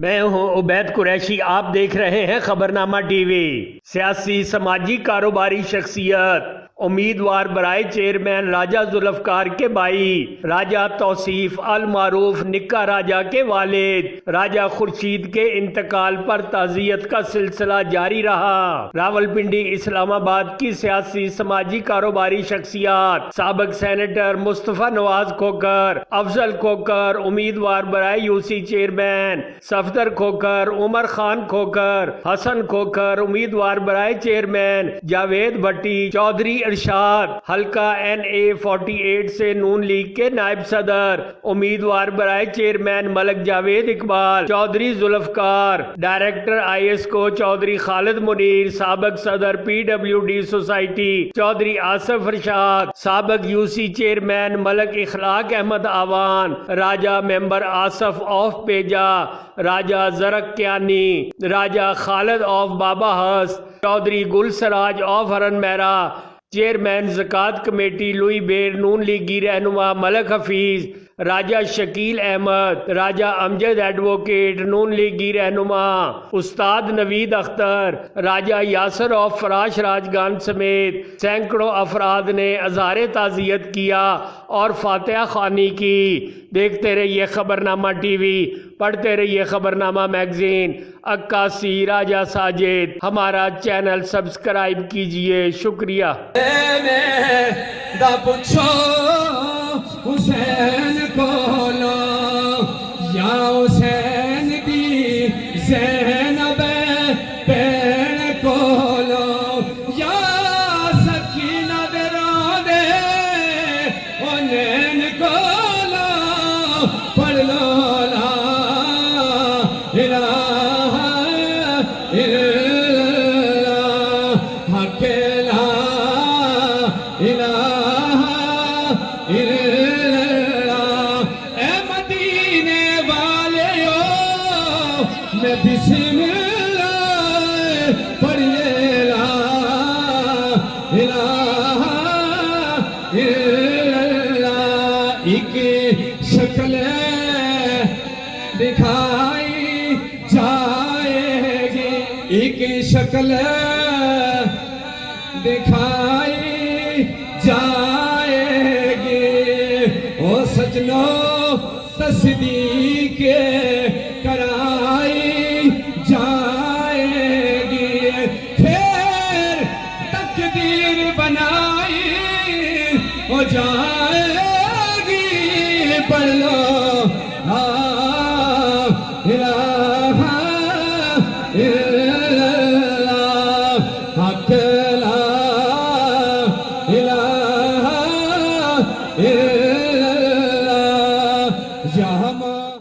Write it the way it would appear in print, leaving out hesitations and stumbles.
میں ہوں عبید قریشی، آپ دیکھ رہے ہیں خبرنامہ ٹی وی۔ سیاسی سماجی کاروباری شخصیت امیدوار برائے چیئرمین راجہ ذوالفقار کے بھائی راجہ توصیف المعروف نکا راجہ کے والد راجہ خورشید کے انتقال پر تعزیت کا سلسلہ جاری رہا۔ راولپنڈی اسلام آباد کی سیاسی سماجی کاروباری شخصیات سابق سینیٹر مصطفیٰ نواز کھوکھر، افضل کھوکھر امیدوار برائے یوسی چیئرمین، صفدر کھوکھر، عمر خان کھوکھر، حسن کھوکھر امیدوار برائے چیئرمین، جاوید بھٹی، چودھری ارشاد حلقہ NA 48 سے نون لیگ کے نائب صدر امیدوار برائے chairman Malik Javed Iqbal, Chaudhry Zulfiqar, director IS کو چودھری خالد منیر، سابق صدر PWD سوسائٹی چودھری آصف ارشاد، سابق UC chairman Malik Akhlaq Ahmed Awan, Raja member Asif of Peja, Raja Zarkiani, Raja Khalid of Baba ہس، چودھری گل سراج آف ہرن میرا، چیئرمین زکوٰۃ کمیٹی لوئی بیر نون لیگی رہنما ملک حفیظ، راجہ شکیل احمد، راجہ امجد ایڈوکیٹ نون لیگی رہنما استاد نوید اختر، راجہ یاسر آف فراش راجگان سمیت سینکڑوں افراد نے اظہار تعزیت کیا اور فاتحہ خوانی کی۔ دیکھتے رہیے خبرنامہ ٹی وی، پڑھتے رہیے خبرنامہ میگزین۔ عکاسی راجہ ساجد، ہمارا چینل سبسکرائب کیجئے، شکریہ۔ حسین کولو یا حسین دی زینب پین کولو یا سکینہ درانے انین کولو پڑھ لو لا الہ الا اللہ حق لا الہ الا اے مدینے والے میں بسم اللہ پڑھیے لا الہ الا اللہ۔ ایک شکل دکھائی جائے گی، ایک شکل دکھائی جائے گی، او سجنو تصدیق کرائی جائے گی، پھر تقدیر بنائی ہو جائے گی، پڑھ لو